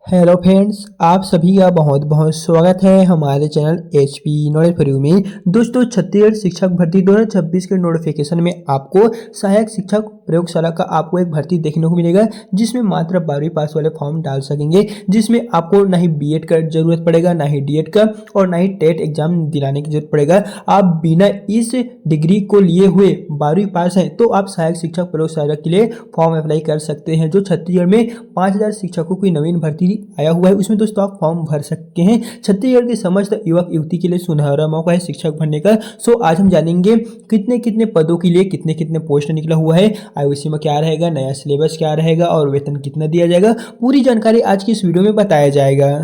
Hello friends, आप सभी का बहुत बहुत स्वागत है हमारे channel HP knowledge for you में। दोस्तों, छत्तीसगढ़ शिक्षक भर्ती 2026 के नोटिफिकेशन में आपको सहायक शिक्षक प्रयोगशाला का आपको एक भर्ती देखने को मिलेगा, जिसमें मात्र 12वीं पास वाले फॉर्म डाल सकेंगे, जिसमें आपको ना ही बीएड का जरूरत पड़ेगा, ना ही डीएड का, और ना ही टेट एग्जाम दिलाने की जरूरत पड़ेगा। आप बिना इस डिग्री को लिए हुए 12वीं पास हैं तो आप सहायक शिक्षक प्रयोगशाला के लिए फॉर्म अप्लाई कर सकते हैं। जो छत्तीसगढ़ में 5000 शिक्षकों की नवीन भर्ती आया हुआ है, उसमें दोस्तों आप फॉर्म भर सकते हैं। छत्तीसगढ़ के समस्त युवक युवती के लिए सुनहरा मौका है शिक्षक बनने का। सो आज हम जानेंगे कितने कितने पदों के लिए कितने कितने पोस्ट निकला हुआ है, आईओसी में क्या रहेगा, नया सिलेबस क्या रहेगा और वेतन कितना दिया जाएगा। पूरी जानकारी आज की इस वीडियो में बताया जाएगा।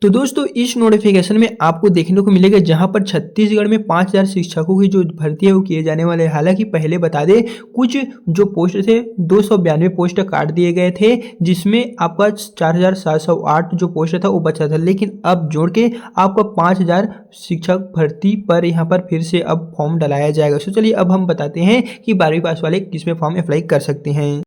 तो दोस्तों, इस नोटिफिकेशन में आपको देखने को मिलेगा जहां पर छत्तीसगढ़ में 5000 शिक्षकों की जो भर्ती है वो किए जाने वाले हैं। हालांकि पहले बता दें, कुछ जो पोस्ट थे 292 पोस्ट काट दिए गए थे, जिसमें आपका 4708 जो पोस्ट था वो बचा था, लेकिन अब जोड़ के आपका 5000 शिक्षक भर्ती पर यहाँ पर फिर से अब फॉर्म डलाया जाएगा। तो चलिए अब हम बताते हैं कि 12वीं पास वाले किसमें फॉर्म अप्लाई कर सकते हैं।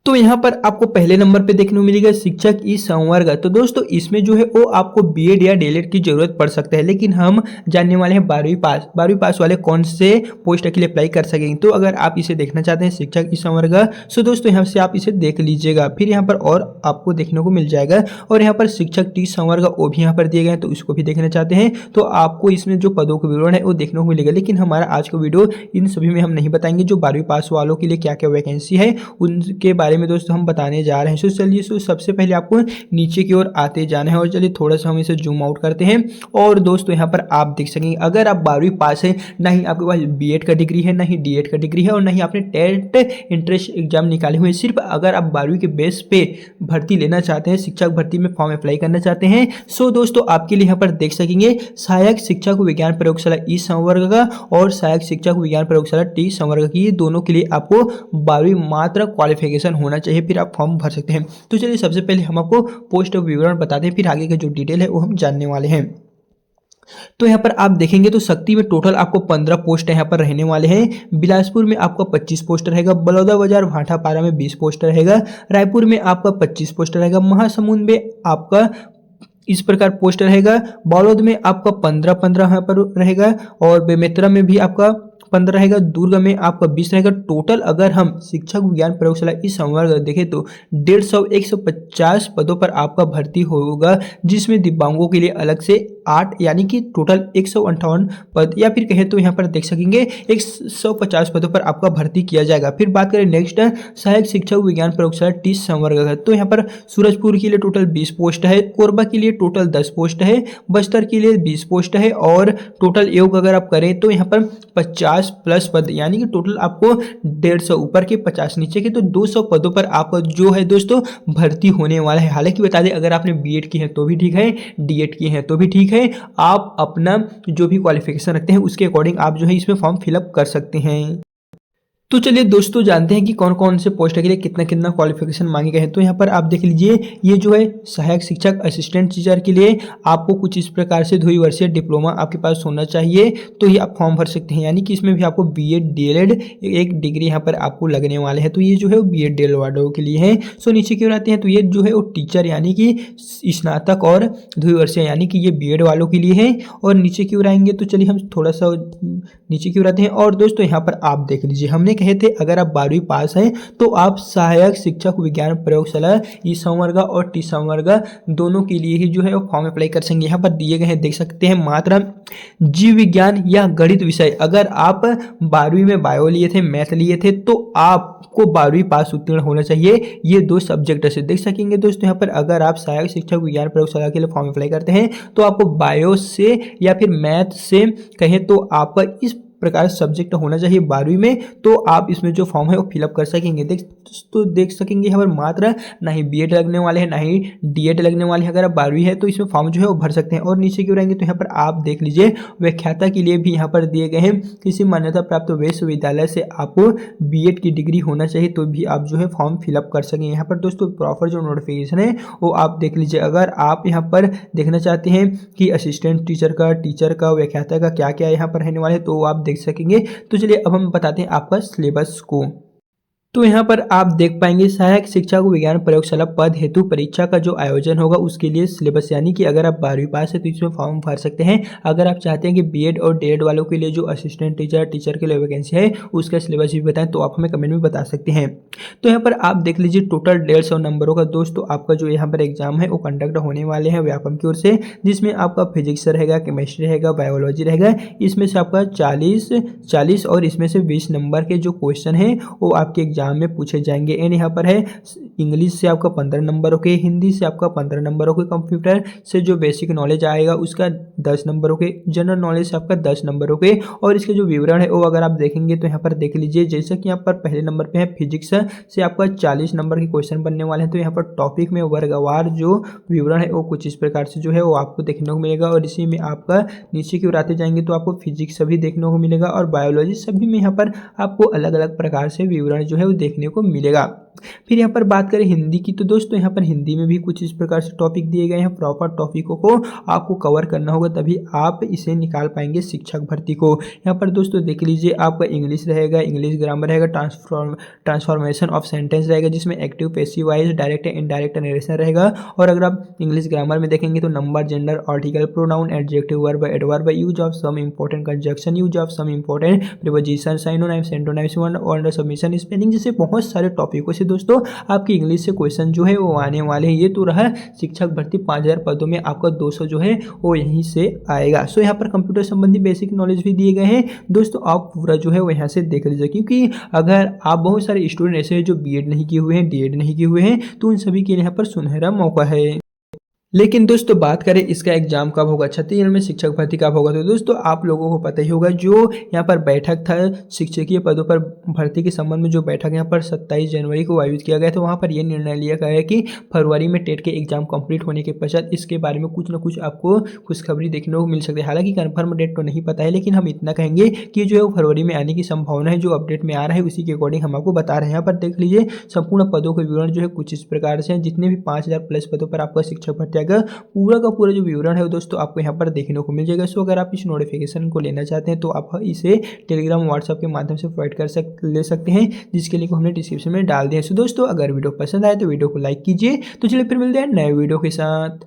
तो यहाँ पर आपको पहले नंबर पे देखने को मिलेगा शिक्षक ई संवर्ग। तो दोस्तों, इसमें जो है वो आपको बीएड या डीएलएड की जरूरत पड़ सकता है, लेकिन हम जानने वाले हैं 12वीं पास वाले कौन से पोस्ट के लिए अप्लाई कर सकेंगे। तो अगर आप इसे देखना चाहते हैं शिक्षक ई संवर्ग, सो दोस्तों यहाँ से आप इसे देख लीजिएगा। फिर यहाँ पर और आपको देखने को मिल जाएगा, और यहाँ पर शिक्षक टी संवर्ग वो भी यहाँ पर दिए गए हैं, तो उसको भी देखना चाहते हैं तो आपको इसमें जो पदों का विवरण है वो देखने को मिलेगा। लेकिन हमारा आज का वीडियो इन सभी में हम नहीं बताएंगे। जो 12वीं पास वालों के लिए क्या क्या वैकेंसी है उनके बारे में दोस्तों हम बताने जा रहे हैं। सो चलिए, सबसे पहले आपको नीचे की ओर आते जाना है, और चलिए थोड़ा सा हम इसे जूम आउट करते हैं। और दोस्तों यहाँ पर आप देख सकेंगे, अगर आप 12वीं पास है, ना ही आपके पास बीएड का डिग्री है, ना ही डीएड का डिग्री है, और ना ही आपने टेट इंट्रेंस एग्जाम निकाले हुए, सिर्फ अगर आप 12वीं के बेस पे भर्ती लेना चाहते हैं, शिक्षक भर्ती में फॉर्म अप्लाई करना चाहते हैं, सो दोस्तों आपके लिए यहाँ पर देख सकेंगे सहायक शिक्षक विज्ञान प्रयोगशाला ई संवर्ग का और सहायक शिक्षक विज्ञान प्रयोगशाला टी संवर्ग की, दोनों के लिए आपको 12वीं मात्र क्वालिफिकेशन होना चाहिए, फिर आप फॉर्म भर सकते हैं। तो चलिए सबसे पहले हम आपको पोस्ट विवरण बताते हैं, फिर आगे का जो डिटेल है वो हम जानने वाले हैं। तो यहाँ पर आप देखेंगे तो शक्ति में टोटल आपको 15 पोस्ट यहाँ पर रहने वाले हैं। बिलासपुर में आपका 25 पोस्ट रहेगा, बलौदाबाजार भाटापारा में 20 पोस्ट रहेगा, रायपुर में आपका 25 पोस्ट रहेगा, महासमुंद में आपका इस प्रकार पोस्ट रहेगा, बालोद में आपका 15 यहाँ पर रहेगा, और बेमेतरा में भी आपका 15 रहेगा, दुर्ग में आपका 20 रहेगा। टोटल अगर हम शिक्षक विज्ञान प्रयोगशाला इस संवर्ग देखें तो 150 पदों पर आपका भर्ती होगा, जिसमें दिव्यांगों के लिए अलग से 8 यानी कि टोटल 158 पद, या फिर कहें तो यहाँ पर देख सकेंगे 150 पदों पर आपका भर्ती किया जाएगा। फिर बात करें नेक्स्ट सहायक शिक्षक विज्ञान प्रयोगशाला टी संवर्ग का, तो यहाँ पर सूरजपुर के लिए टोटल 20 पोस्ट है, कोरबा के लिए टोटल 10 पोस्ट है, बस्तर के लिए 20 पोस्ट है, और टोटल योग अगर आप करें तो यहाँ पर 50 प्लस पद, यानी कि टोटल आपको 150 ऊपर के 50 नीचे के, तो 200 पदों पर आपका जो है दोस्तों भर्ती होने वाला है। हालांकि बता दें, अगर आपने बीएड की है तो भी ठीक है, डीएड की है तो भी ठीक है, आप अपना जो भी क्वालिफिकेशन रखते हैं उसके अकॉर्डिंग आप जो है इसमें फॉर्म फिलअप कर सकते हैं। तो चलिए दोस्तों जानते हैं कि कौन कौन से पोस्ट के लिए कितना कितना क्वालिफिकेशन मांगे गए हैं। तो यहाँ पर आप देख लीजिए, ये जो है सहायक शिक्षक असिस्टेंट टीचर के लिए आपको कुछ इस प्रकार से 2 वर्षीय डिप्लोमा आपके पास होना चाहिए, तो ये आप फॉर्म भर सकते हैं। यानी कि इसमें भी आपको बीएड डीएलएड एक डिग्री यहाँ पर आपको लगने वाले हैं, तो ये जो है वो बीएड डीएलएड वालों के लिए है। सो नीचे की ओर आते हैं तो ये जो है वो टीचर यानी कि स्नातक और 2 वर्षीय यानी कि ये बीएड वालों के लिए है। और नीचे की ओर आएंगे तो चलिए हम थोड़ा सा नीचे की ओर आते हैं, और दोस्तों यहाँ पर आप देख लीजिए, हमने कहे थे अगर आप 12वीं पास हैं तो आप सहायक शिक्षक विज्ञान प्रयोगशाला ई संवर्ग और टी संवर्ग दोनों के लिए ही जो है वो फॉर्म अप्लाई कर सकेंगे। यहाँ पर दिए गए हैं, देख सकते हैं, मात्र जीव विज्ञान या गणित विषय, अगर आप 12वीं में बायो लिए थे, मैथ लिए थे, तो आपको 12वीं पास उत्तीर्ण होना चाहिए। ये 2 सब्जेक्ट से देख सकेंगे दोस्तों। यहाँ पर अगर आप सहायक शिक्षक विज्ञान प्रयोगशाला के लिए फॉर्म अप्लाई करते हैं तो आपको बायो से या फिर मैथ से कहें तो आपका इस प्रकार सब्जेक्ट होना चाहिए 12वीं में, तो आप इसमें जो फॉर्म है वो फिलअप कर सकेंगे। देख सकेंगे यहाँ पर मात्र ना ही बीएड लगने वाले हैं, ना ही डीएड लगने वाले हैं। अगर आप 12वीं है तो इसमें फॉर्म जो है वो भर सकते हैं। और नीचे की ओर आएंगे तो यहाँ पर आप देख लीजिए, व्याख्याता के लिए भी यहाँ पर दिए गए हैं, किसी मान्यता प्राप्त विश्वविद्यालय से आपको बीएड की डिग्री होना चाहिए तो भी आप जो है फॉर्म फिलअप कर सकेंगे। यहाँ पर दोस्तों प्रॉपर जो नोटिफिकेशन है वो आप देख लीजिए। अगर आप यहाँ पर देखना चाहते हैं कि असिस्टेंट टीचर का व्याख्याता का क्या क्या यहाँ पर रहने वाले हैं तो आप देख सकेंगे। तो चलिए अब हम बताते हैं आपका सिलेबस को। तो यहाँ पर आप देख पाएंगे सहायक शिक्षक विज्ञान प्रयोगशाला पद हेतु परीक्षा का जो आयोजन होगा उसके लिए सिलेबस, यानी कि अगर आप 12वीं पास है तो इसमें फॉर्म भर सकते हैं। अगर आप चाहते हैं कि बीएड और डीएड वालों के लिए जो असिस्टेंट टीचर के लिए वैकेंसी है उसका सिलेबस भी बताएं तो आप हमें कमेंट में बता सकते हैं। तो यहाँ पर आप देख लीजिए टोटल 150 नंबरों का दोस्तों आपका जो यहाँ पर एग्जाम है वो कंडक्ट होने वाले हैं व्यापम की ओर से, जिसमें आपका फिजिक्स रहेगा, केमिस्ट्री रहेगा, बायोलॉजी रहेगा। इसमें से आपका 40 और इसमें से 20 नंबर के जो क्वेश्चन है वो आपके एग्जाम में पूछे जाएंगे। एंड यहाँ पर है इंग्लिश से आपका 15 नंबरों के, हिंदी से आपका 15 नंबरों के, कंप्यूटर से जो बेसिक नॉलेज आएगा उसका 10 नंबरों के, जनरल नॉलेज से आपका 10 नंबरों के। और इसके जो विवरण है वो अगर आप देखेंगे तो यहाँ पर देख लीजिए, जैसे कि यहाँ पर पहले नंबर पे है फिजिक्स से आपका 40 नंबर के क्वेश्चन बनने वाले हैं। तो यहाँ पर टॉपिक में वर्गवार जो विवरण है वो कुछ इस प्रकार से जो है वो आपको देखने को मिलेगा। और इसी में आपका नीचे की ओर आते जाएंगे तो आपको फिजिक्स सभी देखने को मिलेगा और बायोलॉजी सभी में यहाँ पर आपको अलग अलग प्रकार से विवरण जो है वो देखने को मिलेगा। फिर यहाँ पर बात करें हिंदी की तो दोस्तों यहाँ पर हिंदी में भी कुछ इस प्रकार से टॉपिक दिए गए हैं। प्रॉपर टॉपिकों को आपको कवर करना होगा तभी आप इसे निकाल पाएंगे शिक्षक भर्ती को। यहाँ पर दोस्तों देख लीजिए आपका इंग्लिश रहेगा, इंग्लिश ग्रामर रहेगा, ट्रांसफॉर्मेशन ऑफ सेंटेंस रहेगा जिसमें active, passive voice, direct indirect narration रहेगा। और अगर आप इंग्लिश ग्रामर में देखेंगे तो number, gender, article, pronoun, adjective, verb, adverb, use of some important conjunction, use of some important preposition, synonyms, antonyms, word submission, spelling जैसे बहुत सारे टॉपिकों से दोस्तों आपके इंग्लिश से क्वेश्चन जो है वो आने वाले हैं। ये तो रहा शिक्षक भर्ती 5000 पदों में आपका 200 जो है वो यहीं से आएगा। सो यहाँ पर कंप्यूटर संबंधी बेसिक नॉलेज भी दिए गए हैं दोस्तों, आप पूरा जो है वो यहाँ से देख लीजिए। क्योंकि अगर आप बहुत सारे स्टूडेंट ऐसे हैं जो बीएड नहीं किए हुए हैं, डीएड नहीं किए हुए हैं, तो उन सभी के लिए यहाँ पर सुनहरा मौका है। लेकिन दोस्तों बात करें इसका एग्जाम कब होगा, छत्तीसगढ़ में शिक्षक भर्ती कब होगा, तो दोस्तों आप लोगों को पता ही होगा जो यहाँ पर बैठक था शिक्षकीय पदों पर भर्ती के संबंध में, जो बैठक यहाँ पर 27 जनवरी को आयोजित किया गया था, वहाँ पर यह निर्णय लिया गया है कि फरवरी में टेट के एग्जाम कंप्लीट होने के पश्चात इसके बारे में कुछ ना कुछ आपको खुशखबरी देखने को मिल सकती है। हालांकि कन्फर्म डेट तो नहीं पता है, लेकिन हम इतना कहेंगे कि जो है वो फरवरी में आने की संभावना है। जो अपडेट में आ रहा है उसी के अकॉर्डिंग हम आपको बता रहे हैं। यहाँ पर देख लीजिए संपूर्ण पदों के विवरण जो है कुछ इस प्रकार से हैं। जितने भी 5000 प्लस पदों पर आपका शिक्षक भर्ती आएगा पूरा का पूरा जो विवरण है दोस्तों आपको यहाँ पर देखने को मिल जाएगा। सो अगर आप इस नोटिफिकेशन को लेना चाहते हैं तो आप इसे टेलीग्राम, व्हाट्सएप के माध्यम से प्रोवाइड ले सकते हैं, जिसके लिंक हमने डिस्क्रिप्शन में डाल दिया है। सो दोस्तों अगर वीडियो पसंद आए तो वीडियो को लाइक कीजिए। तो चलिए फिर मिलते हैं नए वीडियो के साथ।